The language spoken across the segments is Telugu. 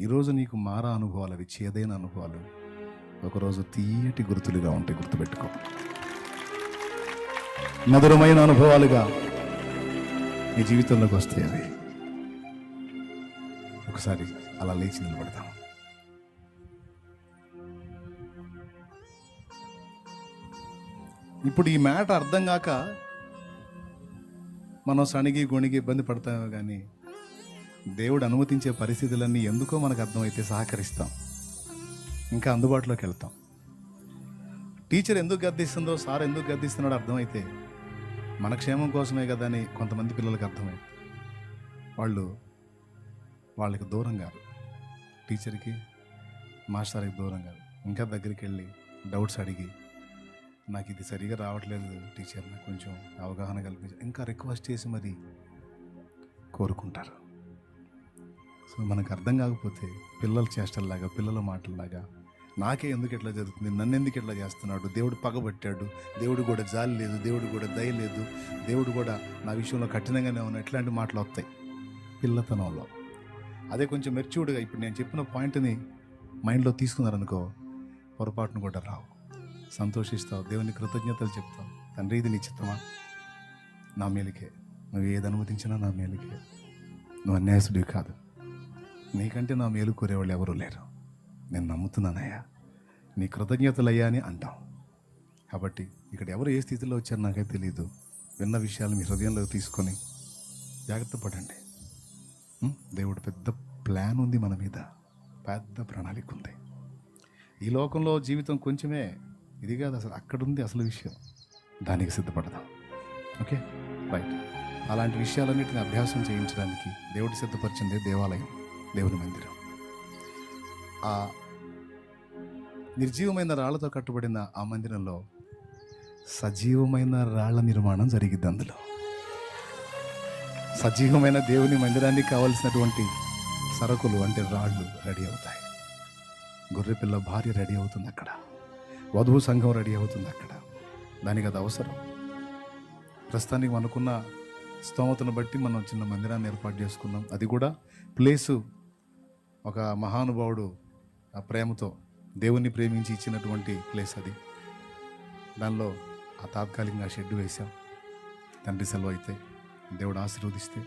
ఈరోజు నీకు మారా అనుభవాలు, అవి చేదైన అనుభవాలు ఒకరోజు తీయటి గుర్తులుగా ఉంటాయి. గుర్తుపెట్టుకో, మధురమైన అనుభవాలుగా నీ జీవితంలోకి వస్తాయి. అవి ఒకసారి అలా లేచి నిలబడతాం. ఇప్పుడు ఈ మాట అర్థం కాక మనం సణిగి గొణిగి ఇబ్బంది పడతామో కానీ దేవుడు అనుమతించే పరిస్థితులన్నీ ఎందుకో మనకు అర్థమైతే సహకరిస్తాం, ఇంకా అందుబాటులోకి వెళ్తాం. టీచర్ ఎందుకు గద్దిస్తుందో, సార్ ఎందుకు గద్దిస్తున్నాడో అర్థమైతే మన క్షేమం కోసమే కదా అని కొంతమంది పిల్లలకు అర్థమైంది. వాళ్ళకి దూరం కాదు, టీచర్కి మాస్టర్కి దూరం కాదు, ఇంకా దగ్గరికి వెళ్ళి డౌట్స్ అడిగి నాకు ఇది సరిగా రావట్లేదు టీచర్, నాకు కొంచెం అవగాహన కల్పించి ఇంకా రిక్వెస్ట్ చేసి మరి కోరుకుంటారు. సో మనకు అర్థం కాకపోతే పిల్లల చేష్టల్లాగా, పిల్లల మాటల్లాగా నాకే ఎందుకు ఎట్లా జరుగుతుంది, నన్ను ఎందుకు ఎట్లా చేస్తున్నాడు, దేవుడు పగబట్టాడు, దేవుడు కూడా జాలి లేదు, దేవుడు కూడా దయ లేదు, దేవుడు కూడా నా విషయంలో కఠినంగానే ఉన్న, ఇట్లాంటి మాటలు వస్తాయి పిల్లతనంలో. అదే కొంచెం మెచ్యూర్డ్గా ఇప్పుడు నేను చెప్పిన పాయింట్ని మైండ్లో తీసుకున్నారనుకో, పొరపాటును కూడా రావు. సంతోషిస్తావు, దేవుని కృతజ్ఞతలు చెప్తావు. తండ్రి ఇది నీ చిత్తమా, నా మేలుకే, నువ్వు ఏది అనుమతించినా నా మేలుకే, నువ్వు అన్యాయసుడివి కాదు, నీకంటే నా మేలు కోరేవాళ్ళు ఎవరూ లేరు, నేను నమ్ముతున్నానయ్యా, నీ కృతజ్ఞతలయ్యా అని అంటాం. కాబట్టి ఇక్కడ ఎవరు ఏ స్థితిలో వచ్చారో నాకైతే తెలియదు. విన్న విషయాలు మీ హృదయంలోకి తీసుకొని జాగ్రత్త పడండి. దేవుడు పెద్ద ప్లాన్ ఉంది మన మీద, పెద్ద ప్రణాళిక ఉంది. ఈ లోకంలో జీవితం కొంచెమే, ఇది కాదు అసలు, అక్కడుంది అసలు విషయం. దానికి సిద్ధపడదాం. Okay, right. అలాంటి విషయాలన్నిటిని అభ్యాసం చేయించడానికి దేవుడు సిద్ధపరిచిందే దేవాలయం, దేవుని మందిరం. ఆ నిర్జీవమైన రాళ్లతో కట్టుబడిన ఆ మందిరంలో సజీవమైన రాళ్ల నిర్మాణం జరిగిద్ది. అందులో సజీవమైన దేవుని మందిరానికి కావలసినటువంటి సరుకులు అంటే రాళ్ళు రెడీ అవుతాయి. గొర్రెపిల్ల భార్య రెడీ అవుతుంది అక్కడ, వధువు సంఘం రెడీ అవుతుంది అక్కడ. దానికి అది అవసరం. ప్రస్తుతానికి మనకున్న స్తోమతను బట్టి మనం చిన్న మందిరాన్ని ఏర్పాటు చేసుకున్నాం. అది కూడా ప్లేసు ఒక మహానుభావుడు ఆ ప్రేమతో దేవుణ్ణి ప్రేమించి ఇచ్చినటువంటి ప్లేస్ అది. దానిలో ఆ తాత్కాలికంగా షెడ్ వేశాం. తండ్రి సెలవు అయితే, దేవుడు ఆశీర్వదిస్తే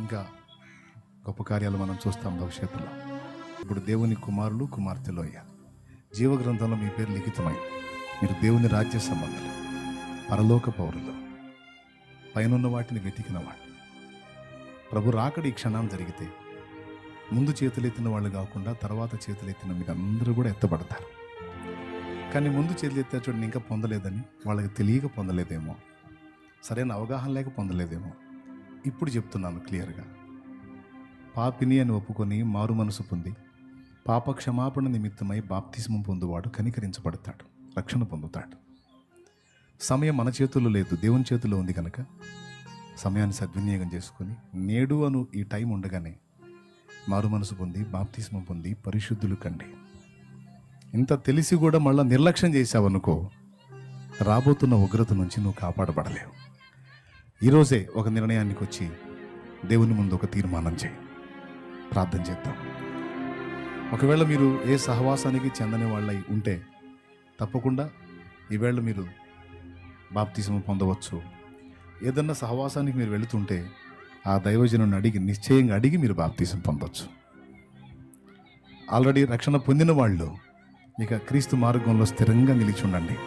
ఇంకా గొప్ప కార్యాలు మనం చూస్తాం భవిష్యత్తులో. ఇప్పుడు దేవుని కుమారులు కుమార్తెలు అయ్యారు. జీవగ్రంథంలో మీ పేరు లిఖితమై మీరు దేవుని రాజ్య సంబంధులు, పరలోక పౌరులు, పైనున్న వాటిని వెతికిన వాళ్ళు. ప్రభు రాకడ ఈ క్షణం జరిగితే ముందు చేతులెత్తిన వాళ్ళు కాకుండా తర్వాత చేతులెత్తిన మీరు అందరూ కూడా ఎత్తబడతారు. కానీ ముందు చేతులు ఎత్తే చూడండి, ఇంకా పొందలేదని వాళ్ళకి తెలియక పొందలేదేమో, సరైన అవగాహన లేక పొందలేదేమో. ఇప్పుడు చెప్తున్నాను క్లియర్గా, పాపిని అని ఒప్పుకొని మారు మనసు పొంది పాప క్షమాపణ నిమిత్తమై బాప్తిస్మం పొందువాడు కనికరించబడతాడు, రక్షణ పొందుతాడు. సమయం మన చేతుల్లో లేదు, దేవుని చేతుల్లో ఉంది కనుక సమయాన్ని సద్వినియోగం చేసుకొని నేడు అను ఈ టైం ఉండగానే మారు మనసు పొంది బాప్తిస్మం పొంది పరిశుద్ధులు కండి. ఇంత తెలిసి కూడా మళ్ళీ నిర్లక్ష్యం చేశావనుకో, రాబోతున్న ఉగ్రత నుంచి నువ్వు కాపాడబడలేవు. ఈరోజే ఒక నిర్ణయానికి వచ్చి దేవుని ముందు ఒక తీర్మానం చేయి, ప్రార్థన చేద్దాం. ఒకవేళ మీరు ఏ సహవాసానికి చెందని వాళ్ళై ఉంటే తప్పకుండా ఈవేళ మీరు బాప్తిస్మం పొందవచ్చు. ఏదన్నా సహవాసానికి మీరు వెళుతుంటే ఆ దైవజనుని అడిగి, నిశ్చయంగా అడిగి మీరు బాప్తిస్మం పొందవచ్చు. ఆల్రెడీ రక్షణ పొందిన వాళ్ళు ఇక క్రీస్తు మార్గంలో స్థిరంగా నిలిచి ఉండండి.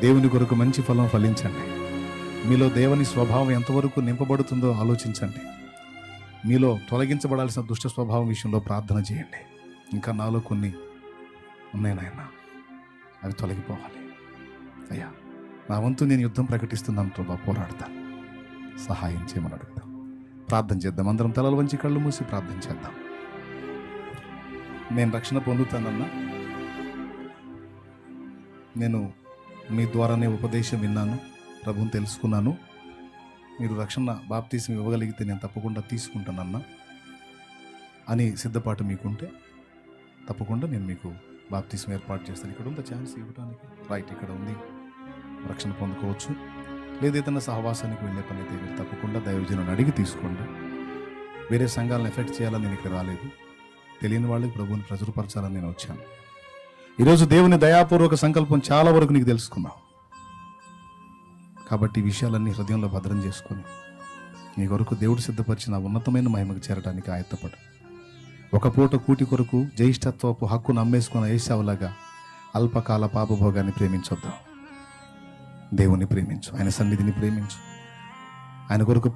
దేవుని కొరకు మంచి ఫలం ఫలించండి. మీలో దేవుని స్వభావం ఎంతవరకు నింపబడుతుందో ఆలోచించండి. మీలో తొలగించబడాల్సిన దుష్ట స్వభావం విషయంలో ప్రార్థన చేయండి. ఇంకా నాలో కొన్ని ఉన్నాయి నాయన, అవి తొలగిపోవాలి. అయ్యా, నా వంతు నేను యుద్ధం ప్రకటిస్తున్నాను ప్రభా, పోరాడతాను, సహాయం చేయమని అడుగుతాం. ప్రార్థన చేద్దాం. అందరం తలలు వంచి కళ్ళు మూసి ప్రార్థన చేద్దాం. నేను రక్షణ పొందుతానన్నా, నేను మీ ద్వారానే ఉపదేశం విన్నాను, ప్రభువుని తెలుసుకున్నాను, మీరు రక్షణ బాప్తిస్మం ఇవ్వగలిగితే నేను తప్పకుండా తీసుకుంటానన్నా అని సిద్ధపాటు మీకుంటే తప్పకుండా నేను మీకు బాప్తిస్మం ఏర్పాటు చేస్తాను. ఇక్కడ ఉందా ఛాన్స్ ఇవ్వడానికి? రైట్, ఇక్కడ ఉంది. రక్షణ పొందుకోవచ్చు. లేదా ఏదైనా సహవాసానికి వెళ్ళే పని అయితే మీరు తప్పకుండా దైవజనుని అడిగి తీసుకోండి. వేరే సంఘాలను ఎఫెక్ట్ చేయాలని నేను ఇక్కడ రాలేదు. తెలియని వాళ్ళకి ప్రభువుని ప్రచురపరచాలని నేను వచ్చాను. ఈరోజు దేవుని దయాపూర్వక సంకల్పం చాలా వరకు నీకు తెలుసుకున్నావు. కాబట్టి ఈ విషయాలన్నీ హృదయంలో భద్రం చేసుకొని నీ కొరకు దేవుడు సిద్ధపరిచిన ఉన్నతమైన మహిమకు చేరడానికి ఆయత్తపడు. ఒక పూట కూటి కొరకు జ్యేష్ఠత్వపు హక్కును అమ్మేసుకున్న ఏశావులాగా అల్పకాల పాపభోగాన్ని ప్రేమించొద్దాం. దేవుని ప్రేమించు, ఆయన సన్నిధిని ప్రేమించు, ఆయన కొరకు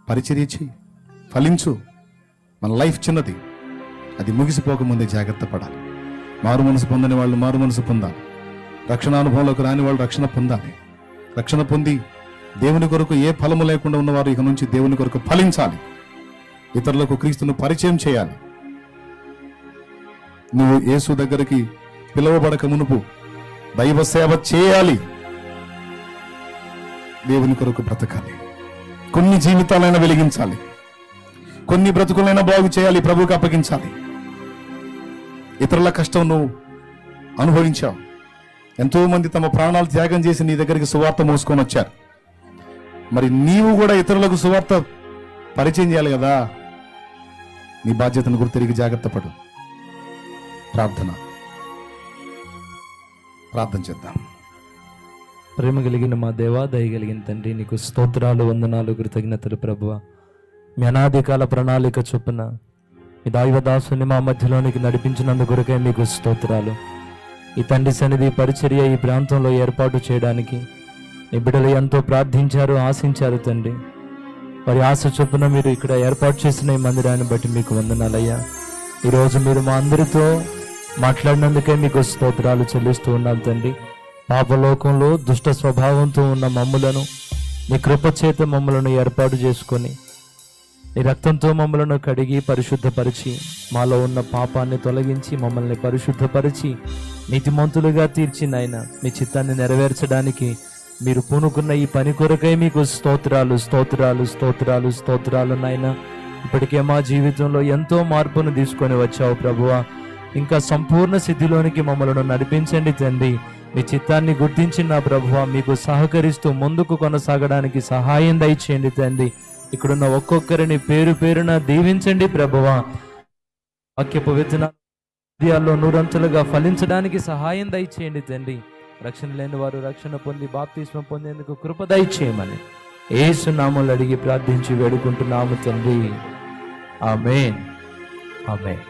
పరిచర్య చేయి, ఫలించు. మన లైఫ్ చిన్నది, అది ముగిసిపోకముందే జాగ్రత్త పడాలి. మారు మనసు పొందని వాళ్ళు మారు మనసు పొందాలి. రక్షణ అనుభవంలోకి రాని వాళ్ళు రక్షణ పొందాలి. రక్షణ పొంది దేవుని కొరకు ఏ ఫలము లేకుండా ఉన్నవారు ఇక నుంచి దేవుని కొరకు ఫలించాలి. ఇతరులకు క్రీస్తును పరిచయం చేయాలి. నువ్వు యేసు దగ్గరికి పిలువబడక మునుపు దైవ సేవ చేయాలి. దేవుని కొరకు బ్రతకాలి. కొన్ని జీవితాలైనా వెలిగించాలి, కొన్ని బ్రతుకులైనా బాగు చేయాలి, ప్రభువుకి అప్పగించాలి. ఇతరుల కష్టం నువ్వు అనుభవించావు. ఎంతో మంది తమ ప్రాణాలు త్యాగం చేసి నీ దగ్గరికి సువార్త మోసుకొని వచ్చారు. మరి నీవు కూడా ఇతరులకు సువార్త పరిచయం చేయాలి కదా. నీ బాధ్యతను గుర్తిరిగి జాగ్రత్త పడు. ప్రార్థన చేద్దాం. ప్రేమ కలిగిన మా దేవా, దయ కలిగిన తండ్రి, నీకు స్తోత్రాలు, వందనాలు, కృతజ్ఞతలు ప్రభువా. మీ అనాది కాల ప్రణాళిక చొప్పున మీ దైవదాసుని మా మధ్యలోనికి నడిపించినందుకొరకే మీకు స్తోత్రాలు. ఈ తండ్రి సన్నిధి పరిచర్య ఈ ప్రాంతంలో ఏర్పాటు చేయడానికి నీ బిడ్డలు ఎంతో ప్రార్థించారు, ఆశించారు తండ్రి. వారి ఆశ చొప్పున మీరు ఇక్కడ ఏర్పాటు చేసిన ఈ మందిరాన్ని బట్టి మీకు వందనాలయ్యా. ఈరోజు మీరు మా అందరితో మాట్లాడినందుకే మీకు స్తోత్రాలు చెల్లిస్తూ ఉన్నాం తండ్రి. పాపలోకంలో దుష్ట స్వభావంతో ఉన్న మమ్ములను నీ కృపచేత మమ్మలను ఏర్పాటు చేసుకొని నీ రక్తంతో మమ్మలను కడిగి పరిశుద్ధపరిచి మాలో ఉన్న పాపాన్ని తొలగించి మమ్మల్ని పరిశుద్ధపరిచి నీతిమంతులుగా తీర్చి నాయన మీ చిత్తాన్ని నెరవేర్చడానికి మీరు పూనుకున్న ఈ పని కొరకై మీకు స్తోత్రాలు స్తోత్రాలు స్తోత్రాలు స్తోత్రాలు నాయన. ఇప్పటికే మా జీవితంలో ఎంతో మార్పును తీసుకొని వచ్చావు ప్రభువా. ఇంకా సంపూర్ణ సిద్ధిలోనికి మమ్మల్ని నడిపించండి తండ్రి. మీ చిత్తాన్ని గుర్తించిన ప్రభువా మీకు సహకరిస్తూ ముందుకు కొనసాగడానికి సహాయం దయచేయండి తండ్రి. ఇక్కడున్న ఒక్కొక్కరిని పేరు పేరున దీవించండి ప్రభువా. వాక్యపు విత్తనాల్లో నూరంతులుగా ఫలించడానికి సహాయం దయచేయండి తండ్రి. రక్షణ లేని వారు రక్షణ పొంది బాప్తిస్మం పొందేందుకు కృప దయచేయమని యేసు నామములో అడిగి ప్రార్థించి వేడుకుంటున్నాము తండ్రి. ఆమేన్, ఆమేన్.